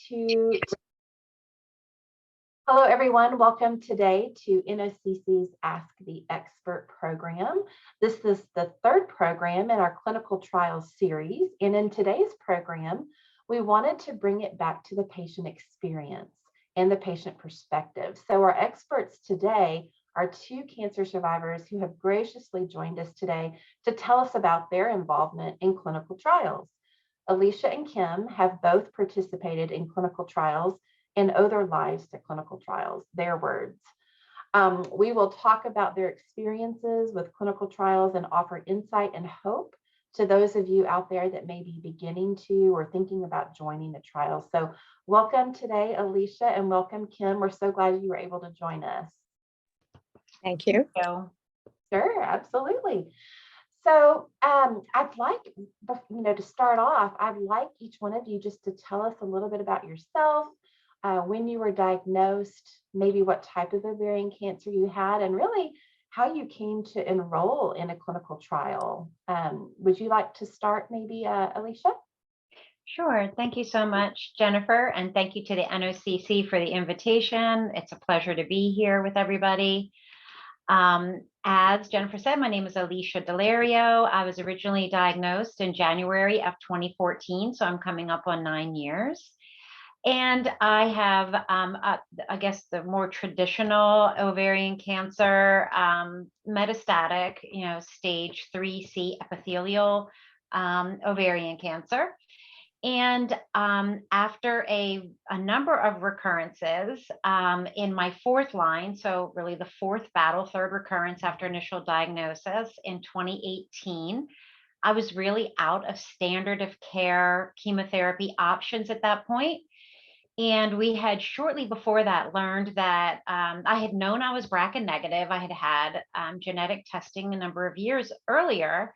to Hello, everyone. Welcome today to NOCC's Ask the Expert program. This is the third program in our clinical trials series. And in today's program, we wanted to bring it back to the patient experience and the patient perspective. So our experts today are two cancer survivors who have graciously joined us today to tell us about their involvement in clinical trials. Alicia and Kim have both participated in clinical trials and owe their lives to clinical trials, their words. We will talk about their experiences with clinical trials and offer insight and hope to those of you out there that may be beginning to or thinking about joining the trial. So welcome today, Alicia, and welcome, Kim. We're so glad you were able to join us. Thank you. Sure, absolutely. So I'd like, to start off, I'd like each one of you just to tell us a little bit about yourself, when you were diagnosed, maybe what type of ovarian cancer you had, and really how you came to enroll in a clinical trial. Would you like to start maybe, Alicia? Sure. Thank you so much, Jennifer. And thank you to the NOCC for the invitation. It's a pleasure to be here with everybody. As Jennifer said, my name is Alicia Delario. I was originally diagnosed in January of 2014, so I'm coming up on 9 years. And I have, I guess, the more traditional ovarian cancer, metastatic, stage 3C epithelial ovarian cancer. And after a number of recurrences in my fourth line, so really the fourth battle, third recurrence after initial diagnosis in 2018, I was really out of standard of care chemotherapy options at that point. And we had shortly before that learned that I had known I was BRCA negative. I had had genetic testing a number of years earlier.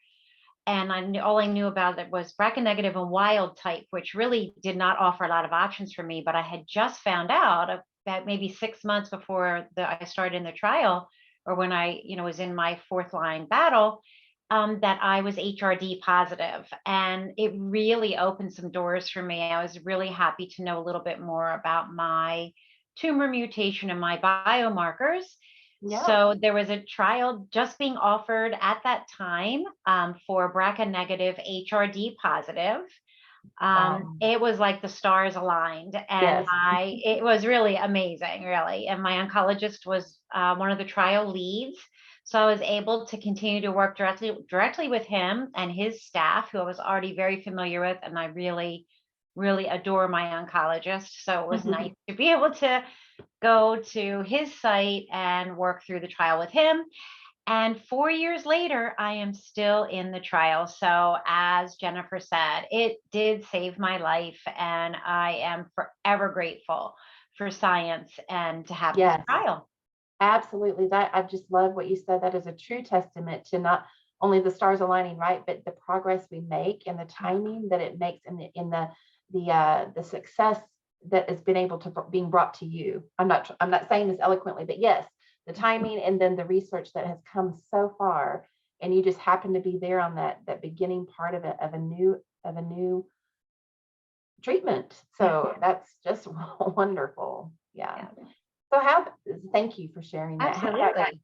And all I knew about it was BRCA negative and wild type, which really did not offer a lot of options for me. But I had just found out that maybe 6 months before I started in the trial, or when I was in my fourth line battle, that I was HRD positive. And it really opened some doors for me. I was really happy to know a little bit more about my tumor mutation and my biomarkers. Yeah. So there was a trial just being offered at that time for BRCA negative, HRD positive. It was like the stars aligned, and yes. It was really amazing, really. And my oncologist was one of the trial leads. So I was able to continue to work directly with him and his staff, who I was already very familiar with, and I really, really adore my oncologist. So it was nice to be able to go to his site and work through the trial with him. And 4 years later, I am still in the trial. So as Jennifer said, it did save my life, and I am forever grateful for science and to have this trial. Absolutely. I just love what you said. That is a true testament to not only the stars aligning, right, but the progress we make and the timing that it makes in the success that has been able to being brought to you. I'm not saying this eloquently, but yes, the timing and then the research that has come so far, and you just happen to be there on that beginning part of a new treatment. So that's just wonderful. Yeah. So thank you for sharing that. Absolutely.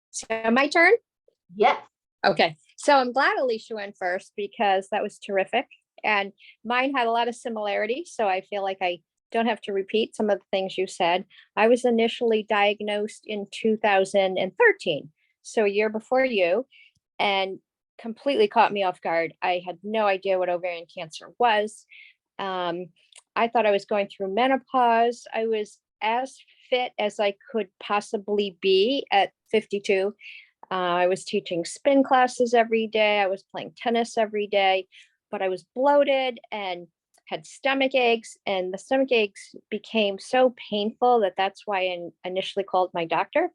So my turn? Yes. Okay. So I'm glad Alicia went first because that was terrific. And mine had a lot of similarities. So I feel like I don't have to repeat some of the things you said. I was initially diagnosed in 2013, so a year before you, and completely caught me off guard. I had no idea what ovarian cancer was. I thought I was going through menopause. I was as fit as I could possibly be at 52. I was teaching spin classes every day. I was playing tennis every day, but I was bloated and had stomach aches, and the stomach aches became so painful that that's why I initially called my doctor,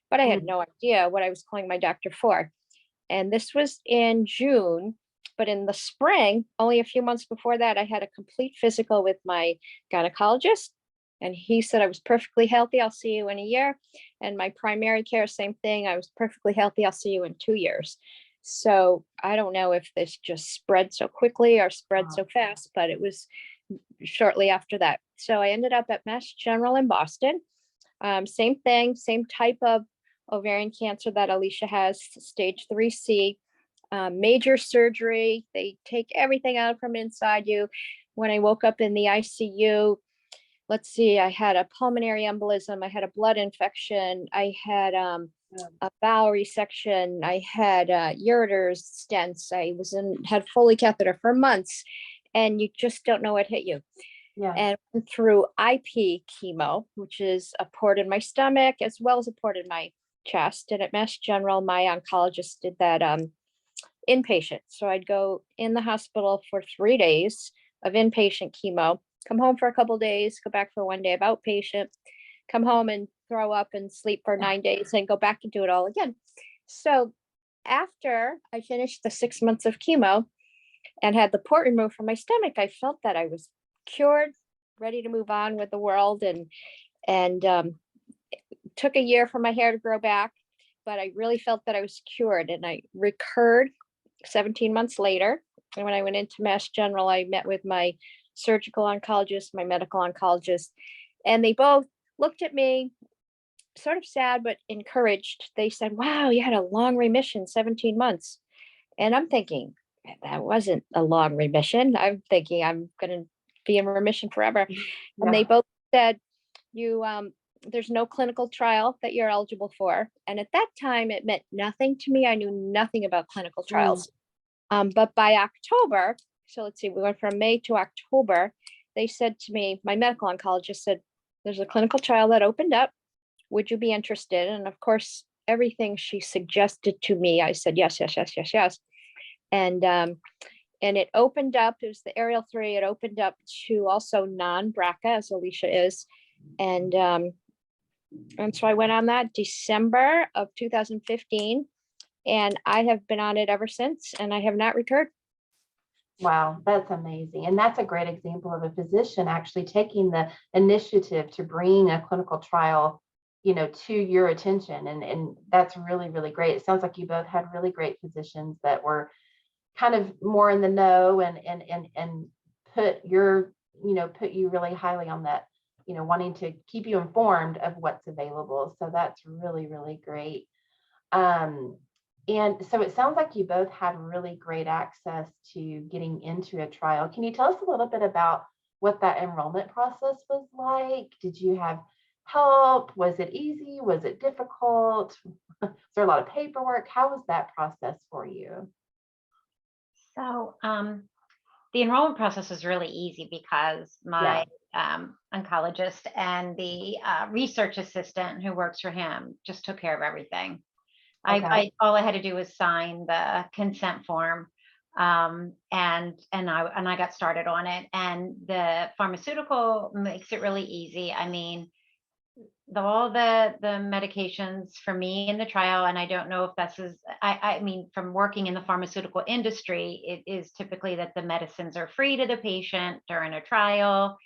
but I had no idea what I was calling my doctor for. And this was in June. But in the spring, only a few months before that, I had a complete physical with my gynecologist. And he said I was perfectly healthy. I'll see you in a year. And my primary care, same thing. I was perfectly healthy. I'll see you in 2 years. So I don't know if this just spread so quickly or spread so fast, but it was shortly after that. So I ended up at Mass General in Boston. Same thing, same type of ovarian cancer that Alicia has, stage 3C, major surgery. They take everything out from inside you. When I woke up in the ICU, let's see, I had a pulmonary embolism, I had a blood infection, I had a bowel resection, I had ureters stents, had Foley catheter for months, and you just don't know what hit you. Yeah. And went through IP chemo, which is a port in my stomach as well as a port in my chest. And at Mass General, my oncologist did that inpatient. So I'd go in the hospital for 3 days of inpatient chemo, come home for a couple of days, go back for 1 day of outpatient, come home and throw up and sleep for 9 days and go back and do it all again. So after I finished the 6 months of chemo and had the port removed from my stomach, I felt that I was cured, ready to move on with the world, and took a year for my hair to grow back, but I really felt that I was cured, and I recurred 17 months later. And when I went into Mass General, I met with my surgical oncologist, my medical oncologist, and they both looked at me sort of sad, but encouraged. They said, "Wow, you had a long remission, 17 months." And I'm thinking, that wasn't a long remission. I'm thinking I'm going to be in remission forever. And they both said, there's no clinical trial that you're eligible for. And at that time, it meant nothing to me. I knew nothing about clinical trials. But by October, so let's see, we went from May to October, they said to me, my medical oncologist said, there's a clinical trial that opened up. Would you be interested? And of course, everything she suggested to me, I said, yes, yes, yes, yes, yes. And it opened up, it was the Aerial 3, it opened up to also non-BRCA, as Alicia is. And so I went on that December of 2015, and I have been on it ever since, and I have not recurred. Wow, that's amazing. And that's a great example of a physician actually taking the initiative to bring a clinical trial, to your attention. And that's really, really great. It sounds like you both had really great physicians that were kind of more in the know and put you really highly on that, wanting to keep you informed of what's available. So that's really, really great. And so it sounds like you both had really great access to getting into a trial. Can you tell us a little bit about what that enrollment process was like? Did you have help? Was it easy? Was it difficult? Was there a lot of paperwork? How was that process for you? So the enrollment process was really easy because my oncologist and the research assistant who works for him just took care of everything. Okay. All I had to do was sign the consent form, and I got started on it. And the pharmaceutical makes it really easy. I mean, all the medications for me in the trial, and I don't know if that's I mean, from working in the pharmaceutical industry, it is typically that the medicines are free to the patient during a trial.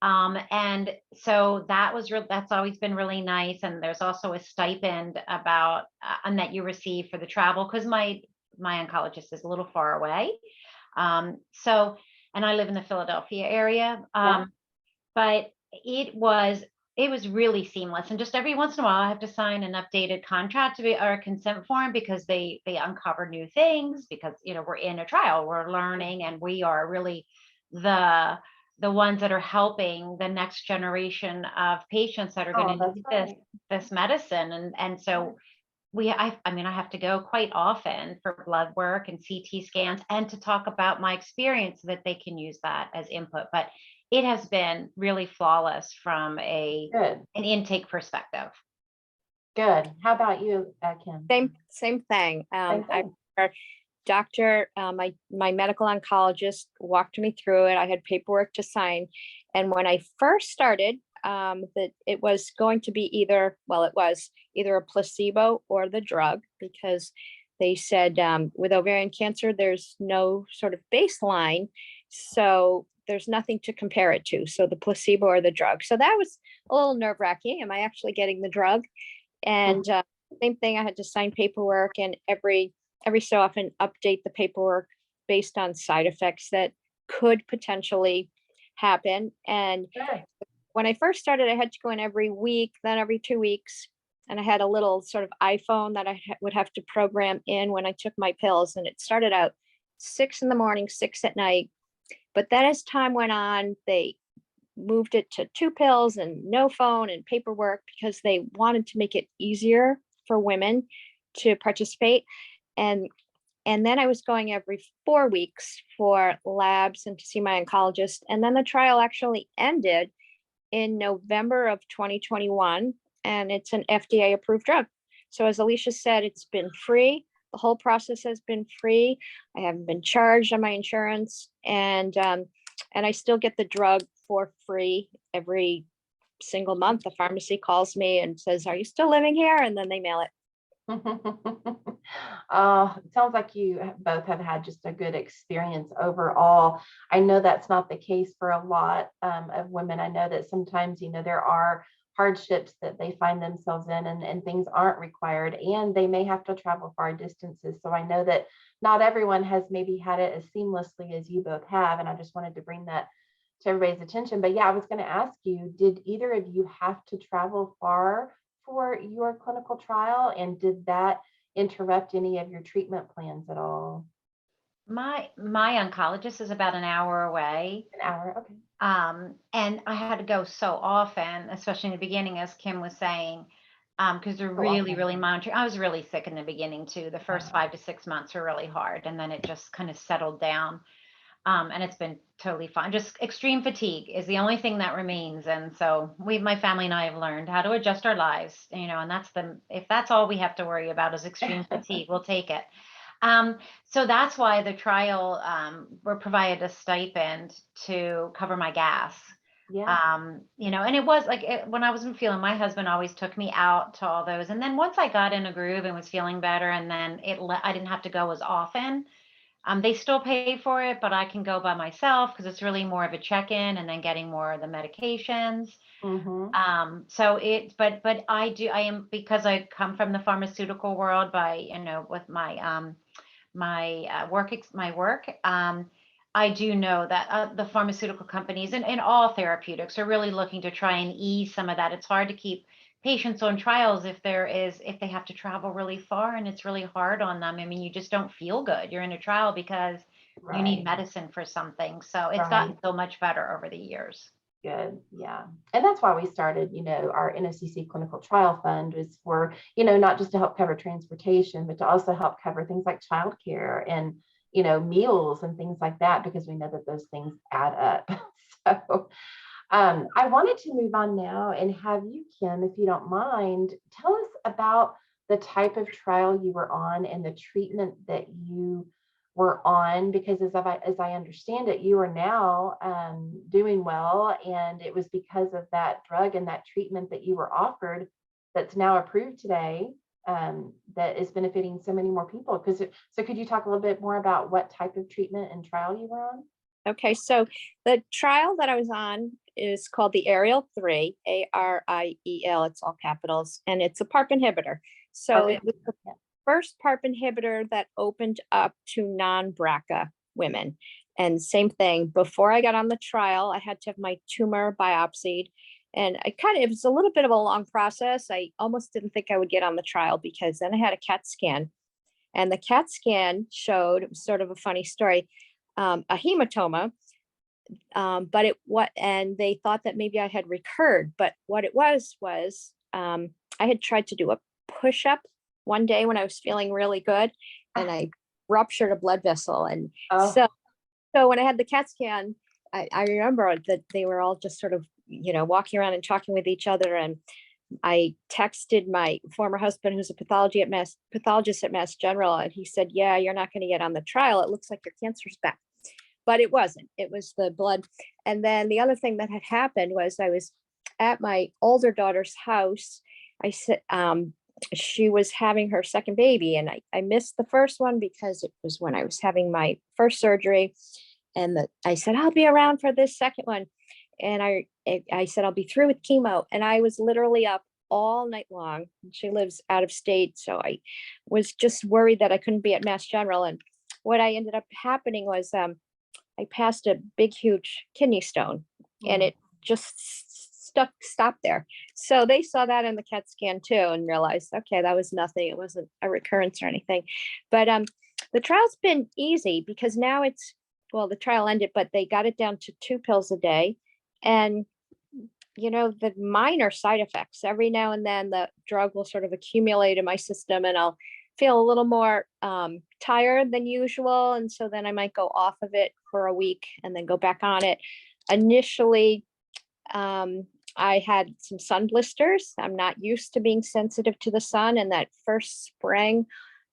And so that's always been really nice. And there's also a stipend and that you receive for the travel, because my oncologist is a little far away. And I live in the Philadelphia area. But it was really seamless. And just every once in a while, I have to sign an updated contract or a consent form, because they uncover new things, because, we're in a trial, we're learning, and we are really the ones that are helping the next generation of patients that are going to need this medicine. And so I have to go quite often for blood work and CT scans, and to talk about my experience so that they can use that as input. But it has been really flawless from an intake perspective. Good. How about you, Kim? Same thing. My medical oncologist walked me through it. I had paperwork to sign. And when I first started, that it was going to be either a placebo or the drug, because they said with ovarian cancer, there's no sort of baseline. So there's nothing to compare it to. So the placebo or the drug. So that was a little nerve wracking. Am I actually getting the drug? And same thing, I had to sign paperwork, and every every so often update the paperwork based on side effects that could potentially happen. And Sure. when I first started, I had to go in every week, then every 2 weeks. And I had a little sort of iPhone that I would have to program in when I took my pills. And it started out 6 in the morning, 6 at night. But then as time went on, they moved it to 2 pills and no phone and paperwork because they wanted to make it easier for women to participate. And and then I was going every 4 weeks for labs and to see my oncologist. And then the trial actually ended in November of 2021, and it's an FDA approved drug. So as Alicia said, it's been free. The whole process has been free. I haven't been charged on my insurance, and I still get the drug for free every single month. The pharmacy calls me and says, "Are you still living here?" And then they mail it. It sounds like you both have had just a good experience overall. I know that's not the case for a lot of women. I know that sometimes, there are hardships that they find themselves in, and things aren't required, and they may have to travel far distances. So I know that not everyone has maybe had it as seamlessly as you both have. And I just wanted to bring that to everybody's attention. But yeah, I was going to ask you, did either of you have to travel far for your clinical trial? And did that interrupt any of your treatment plans at all? My oncologist is about an hour away. An hour? Okay. And I had to go so often, especially in the beginning, as Kim was saying, because they're So really, often. really monitoring. I was really sick in the beginning too. The first 5 to 6 months were really hard, and then it just kind of settled down. And it's been totally fine. Just extreme fatigue is the only thing that remains. And so my family and I have learned how to adjust our lives, and if that's all we have to worry about is extreme fatigue, we'll take it. So that's why the trial, we're provided a stipend to cover my gas. Yeah. And it was like when I wasn't feeling, my husband always took me out to all those. And then once I got in a groove and was feeling better, and then I didn't have to go as often. They still pay for it, but I can go by myself because it's really more of a check-in and then getting more of the medications. Mm-hmm. But I am, because I come from the pharmaceutical world by, with my, my work. I do know that the pharmaceutical companies and all therapeutics are really looking to try and ease some of that. It's hard to keep patients on trials if they have to travel really far, and it's really hard on them. I mean, you just don't feel good. You're in a trial because you need Right. medicine for something. So it's Right. gotten so much better over the years. Good. Yeah. And that's why we started, our NOCC clinical trial fund was for, not just to help cover transportation, but to also help cover things like childcare and, meals and things like that, because we know that those things add up. So I wanted to move on now and have you, Kim, if you don't mind, tell us about the type of trial you were on and the treatment that you were on, because as I understand it, you are now doing well, and it was because of that drug and that treatment that you were offered that's now approved today, that is benefiting so many more people. So could you talk a little bit more about what type of treatment and trial you were on? Okay, so the trial that I was on is called the Ariel 3, ARIEL, it's all capitals, and it's a PARP inhibitor. So Okay. it was the first PARP inhibitor that opened up to non-BRCA women. And same thing, before I got on the trial, I had to have my tumor biopsied. And it was a little bit of a long process. I almost didn't think I would get on the trial because then I had a CAT scan. And the CAT scan showed, it was sort of a funny story, a hematoma, and they thought that maybe I had recurred, but what it was I had tried to do a push-up one day when I was feeling really good, and I ruptured a blood vessel. And Oh, so when I had the CAT scan, I remember that they were all just sort of, walking around and talking with each other. And I texted my former husband, who's a pathologist at Mass General, and he said, "Yeah, you're not going to get on the trial. It looks like your cancer's back." But it wasn't. It was the blood. And then the other thing that had happened was I was at my older daughter's house. I said, she was having her second baby, and I missed the first one because it was when I was having my first surgery. And I said, "I'll be around for this second one." And I said, "I'll be through with chemo." And I was literally up all night long. She lives out of state, so I was just worried that I couldn't be at Mass General. And what I ended up happening was I passed a big, huge kidney stone, and Mm. it just stopped there. So they saw that in the CAT scan too and realized, okay, that was nothing. It wasn't a recurrence or anything. But the trial's been easy because now well, the trial ended, but they got it down to 2 pills a day. And the minor side effects, every now and then the drug will sort of accumulate in my system and I'll feel a little more tired than usual. And so then I might go off of it for a week and then go back on it. Initially, I had some sun blisters. I'm not used to being sensitive to the sun. And that first spring,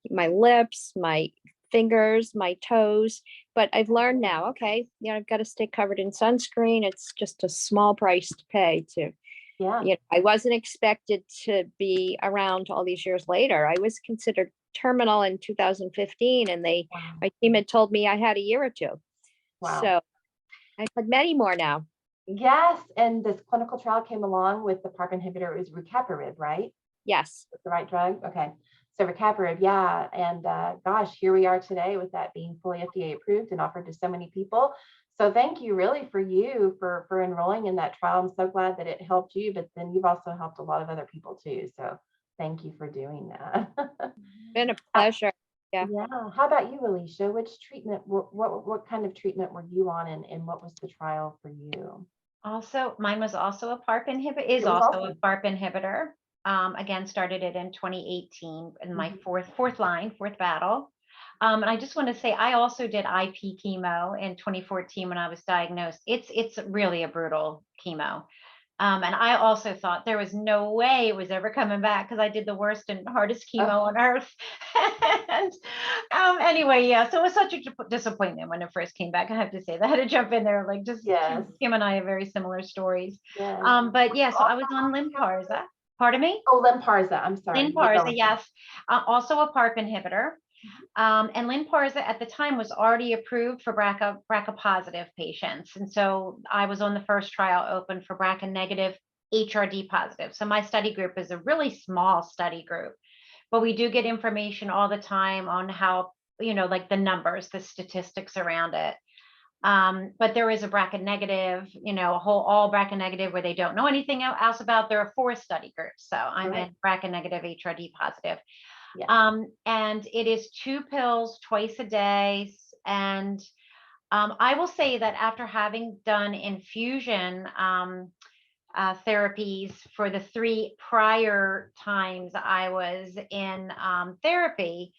my lips, my fingers, my toes. But I've learned now, okay, I've got to stay covered in sunscreen. It's just a small price to pay to, Yeah. I wasn't expected to be around all these years later. I was considered terminal in 2015, and Wow. my team had told me I had a year or two. Wow. So I've had many more now. Yes, and this clinical trial came along with the PARP inhibitor. It was rucaparib, right? Yes. That's the right drug? Okay. So rucaparib, yeah. And gosh, here we are today with that being fully FDA approved and offered to so many people. So thank you really for enrolling in that trial. I'm so glad that it helped you, but then you've also helped a lot of other people too. So thank you for doing that. Been a pleasure. Yeah. Yeah. How about you, Alicia? Which treatment, what kind of treatment were you on, and what was the trial for you? Also, mine was also a PARP inhibitor, is It was also a also. PARP inhibitor. Again, started it in 2018 in my Mhm. fourth battle. And I just want to say, I also did IP chemo in 2014 when I was diagnosed. It's really a brutal chemo. And I also thought there was no way it was ever coming back because I did the worst and hardest chemo on earth. And anyway, yeah, so it was such a disappointment when it first came back. I have to say that. I had to jump in there, like just Yes. Kim and I have very similar stories. Yes. But yeah, so I was on Lynparza. Pardon me? Oh, Lynparza. I'm sorry. Lynparza, yes. Also a PARP inhibitor. And Lynparza at the time was already approved for BRCA positive patients. And so I was on the first trial open for BRCA negative, HRD positive. So my study group is a really small study group, but we do get information all the time on how, like the numbers, the statistics around it. But there is a BRCA negative, all BRCA negative where they don't know anything else about. There are 4 study groups. So I'm in BRCA negative, HRD positive. Yeah. And it is 2 pills twice a day. And I will say that after having done infusion therapies for the 3 prior times I was in therapy,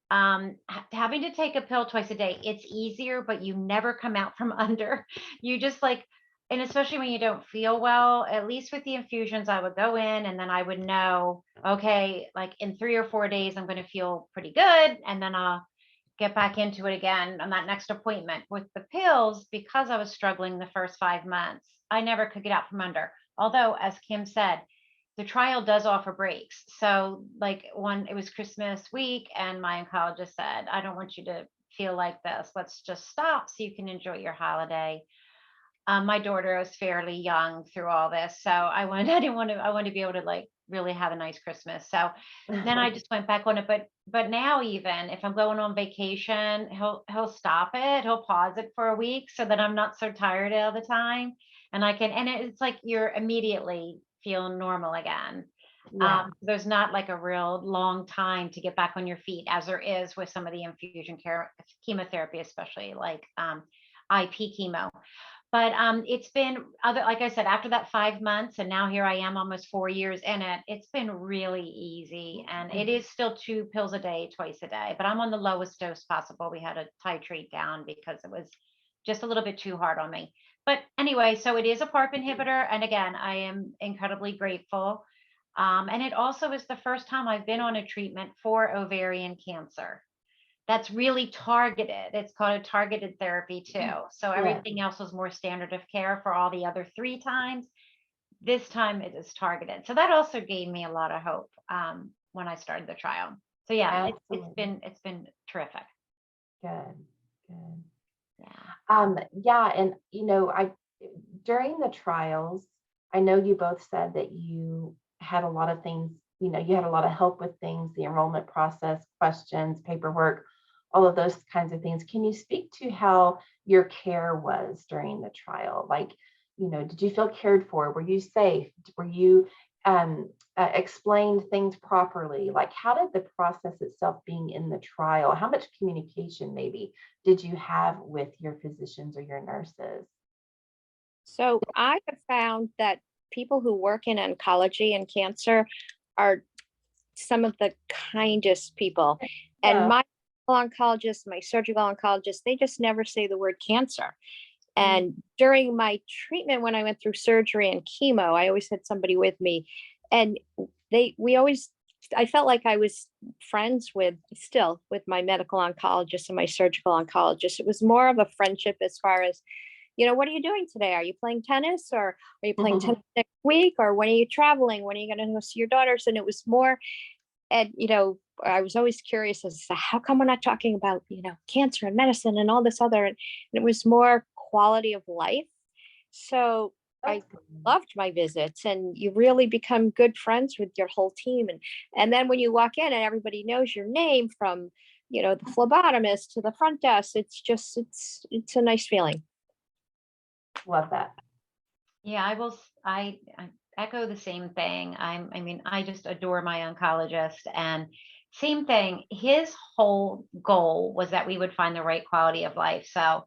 having to take a pill twice a day, it's easier, but you never come out from under. You just and especially when you don't feel well, at least with the infusions, I would go in and then I would know, okay, like in 3 or 4 days, I'm going to feel pretty good. And then I'll get back into it again on that next appointment. With the pills, because I was struggling the first 5 months, I never could get out from under. Although, as Kim said, the trial does offer breaks. So like it was Christmas week and my oncologist said, I don't want you to feel like this. Let's just stop so you can enjoy your holiday. My daughter was fairly young through all this. So I wanted to be able to really have a nice Christmas. So then I just went back on it. But now even if I'm going on vacation, he'll stop it. He'll pause it for a week so that I'm not so tired all the time. And it's like you're immediately feeling normal again. Yeah. There's not like a real long time to get back on your feet as there is with some of the infusion chemotherapy, especially like IP chemo. But it's been like I said, after that 5 months, and now here I am almost 4 years in it, it's been really easy. And it is still 2 pills a day, twice a day, but I'm on the lowest dose possible. We had to titrate down because it was just a little bit too hard on me. But anyway, so it is a PARP inhibitor. And again, I am incredibly grateful. And it also is the first time I've been on a treatment for ovarian cancer that's really targeted. It's called a targeted therapy too. So everything else was more standard of care for all the other 3 times. This time it is targeted. So that also gave me a lot of hope when I started the trial. So yeah, it's been terrific. Good. Good. Yeah. Yeah. And, during the trials, I know you both said that you had a lot of things, you had a lot of help with things, the enrollment process, questions, paperwork, all of those kinds of things. Can you speak to how your care was during the trial? Like, did you feel cared for? Were you safe? Were you explained things properly? Like, how did the process itself being in the trial, how much communication maybe did you have with your physicians or your nurses? So I have found that people who work in oncology and cancer are some of the kindest people. And Yeah. my oncologist, my surgical oncologist, they just never say the word cancer. And during my treatment, when I went through surgery and chemo, I always had somebody with me. And I felt like I was friends still with my medical oncologist and my surgical oncologist. It was more of a friendship as far as, what are you doing today? Are you playing tennis, or are you playing tennis next week? Or when are you traveling? When are you going to go see your daughters? And it was more, and, I was always curious as to how come we're not talking about, cancer and medicine and all this other, and it was more quality of life. So I That's good. loved my visits, and you really become good friends with your whole team. And then when you walk in and everybody knows your name, from, the phlebotomist to the front desk, it's a nice feeling. Love that. Yeah, I echo the same thing. I just adore my oncologist, and same thing. His whole goal was that we would find the right quality of life. So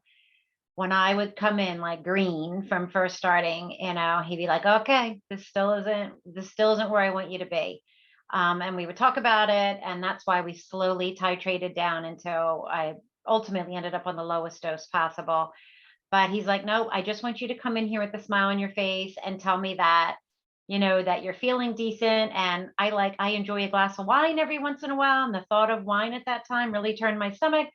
when I would come in like green from first starting, he'd be like, okay, this still isn't where I want you to be. And we would talk about it. And that's why we slowly titrated down until I ultimately ended up on the lowest dose possible. But he's like, no, I just want you to come in here with a smile on your face and tell me that, that you're feeling decent. And I enjoy a glass of wine every once in a while. And the thought of wine at that time really turned my stomach.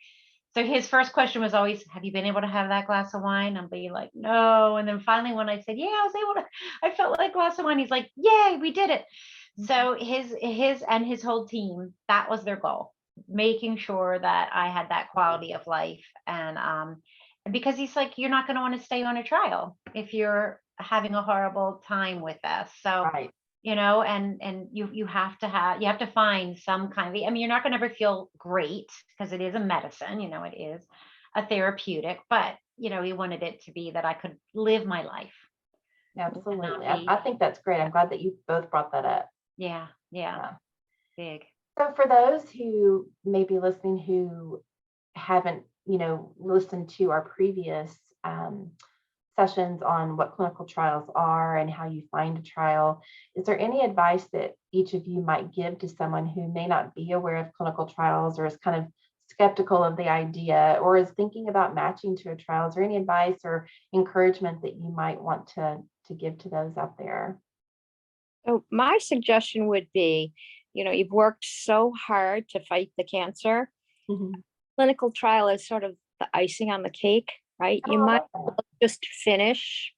So his first question was always, have you been able to have that glass of wine? I'll be like, no. And then finally, when I said, yeah, I was able to, I felt like a glass of wine. He's like, yay, we did it. So his whole team, that was their goal, making sure that I had that quality of life. And because he's like, you're not going to want to stay on a trial if you're having a horrible time with this. So, Right. and you have to find some kind of, you're not going to ever feel great because it is a medicine, it is a therapeutic, but, he wanted it to be that I could live my life. Absolutely. be- I think that's great. I'm glad that you both brought that up. Yeah. Yeah. Big. So for those who may be listening who haven't, listened to our previous sessions on what clinical trials are and how you find a trial, is there any advice that each of you might give to someone who may not be aware of clinical trials, or is kind of skeptical of the idea, or is thinking about matching to a trial? Is there any advice or encouragement that you might want to give to those out there? So my suggestion would be, you've worked so hard to fight the cancer. Mhm. Clinical trial is sort of the icing on the cake, right? You Oh, I might love that. just finish,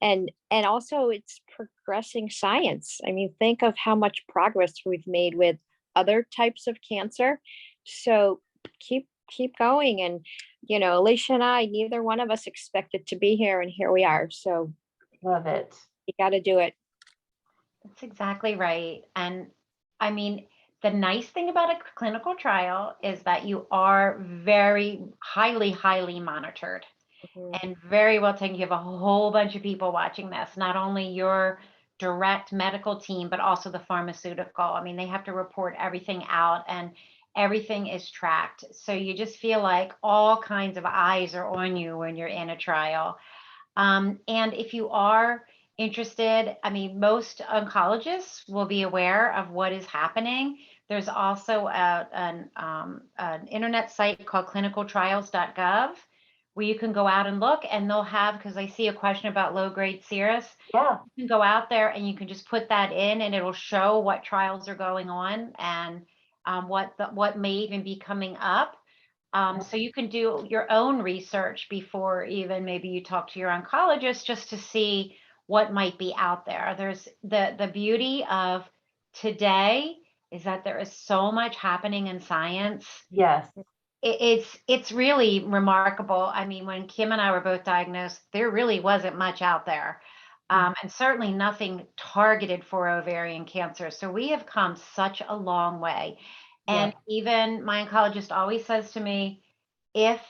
and also it's progressing science. I mean, think of how much progress we've made with other types of cancer. So keep going. And Alicia and I, neither one of us expected to be here, and here we are. So Love it. you got to do it. That's exactly right. And the nice thing about a clinical trial is that you are very highly, highly monitored Mhm. and very well taken. You have a whole bunch of people watching this, not only your direct medical team, but also the pharmaceutical. They have to report everything out, and everything is tracked. So you just feel like all kinds of eyes are on you when you're in a trial. And if you are interested, most oncologists will be aware of what is happening. There's also an internet site called clinicaltrials.gov where you can go out and look, and they'll have, because I see a question about low-grade serous, Yeah. you can go out there and you can just put that in, and it'll show what trials are going on, and what may even be coming up. So you can do your own research before even maybe you talk to your oncologist, just to see what might be out there. There's the beauty of today is that there is so much happening in science. Yes. It's really remarkable. When Kim and I were both diagnosed, there really wasn't much out there. and certainly nothing targeted for ovarian cancer. So we have come such a long way. And even my oncologist always says to me, if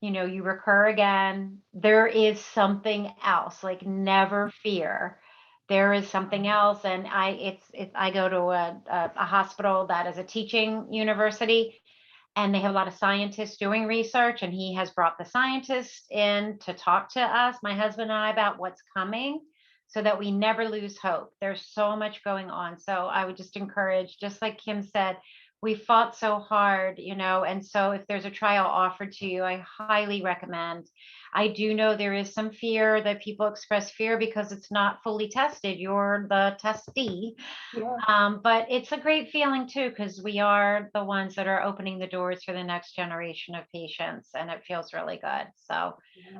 you recur again, there is something else, like never fear. There is something else. And I go to a hospital that is a teaching university, and they have a lot of scientists doing research, and he has brought the scientists in to talk to us, my husband and I, about what's coming, so that we never lose hope. There's so much going on. So I would just encourage, just like Kim said, we fought so hard, and so if there's a trial offered to you, I highly recommend. I do know there is some fear that people express fear because it's not fully tested. You're the testee. But it's a great feeling too, because we are the ones that are opening the doors for the next generation of patients, and it feels really good. So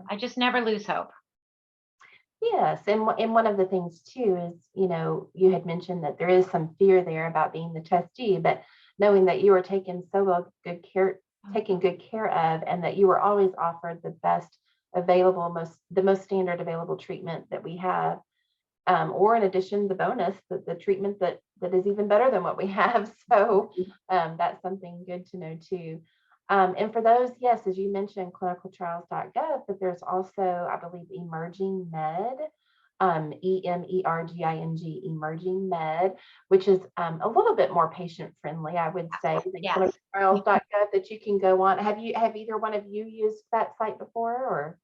I just never lose hope. Yes, and one of the things too is, you had mentioned that there is some fear there about being the testee, but knowing that you were taken good care of, and that you were always offered the best available, the most standard available treatment that we have, or in addition, the bonus, the treatment that is even better than what we have. So that's something good to know too. And for those, yes, as you mentioned, clinicaltrials.gov, but there's also, I believe, Emerging Med, EMERGING, Emerging Med, which is a little bit more patient friendly, I would say, than clinicaltrials.gov, that you can go on. Have either one of you used that site before, or?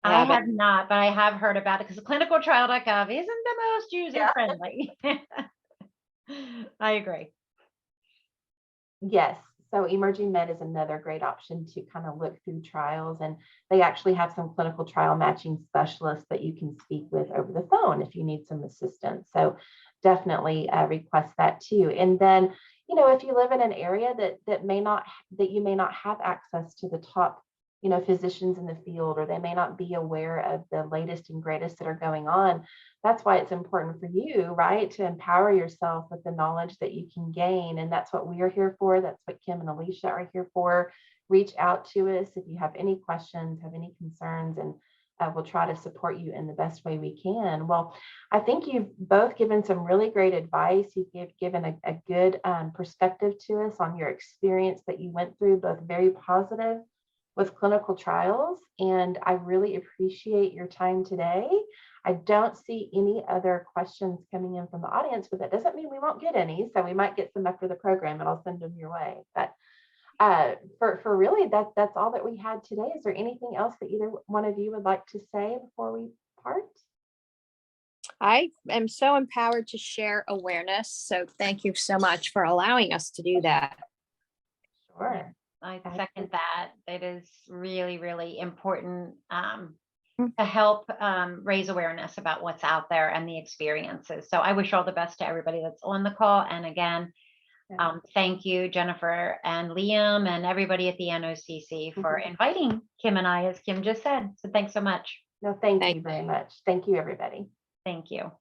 I have not, but I have heard about it, because clinicaltrial.gov isn't the most user friendly. I agree. Yes. So Emerging Med is another great option to kind of look through trials, and they actually have some clinical trial matching specialists that you can speak with over the phone if you need some assistance. So definitely request that too. And then, if you live in an area that you may not have access to the top, physicians in the field, or they may not be aware of the latest and greatest that are going on. That's why it's important for you, right, to empower yourself with the knowledge that you can gain. And that's what we are here for. That's what Kim and Alicia are here for. Reach out to us if you have any questions, have any concerns, and we'll try to support you in the best way we can. Well, I think you've both given some really great advice. You've given a good perspective to us on your experience that you went through, both very positive with clinical trials, and I really appreciate your time today. I don't see any other questions coming in from the audience, but that doesn't mean we won't get any. So we might get some after the program, and I'll send them your way. But for really, that's all that we had today. Is there anything else that either one of you would like to say before we part? I am so empowered to share awareness. So thank you so much for allowing us to do that. Sure. I second that. It is really, really important to help raise awareness about what's out there and the experiences. So I wish all the best to everybody that's on the call. And again, thank you, Jennifer and Liam and everybody at the NOCC for inviting Kim and I, as Kim just said. So thanks so much. No, thank you very much. Thank you, everybody. Thank you.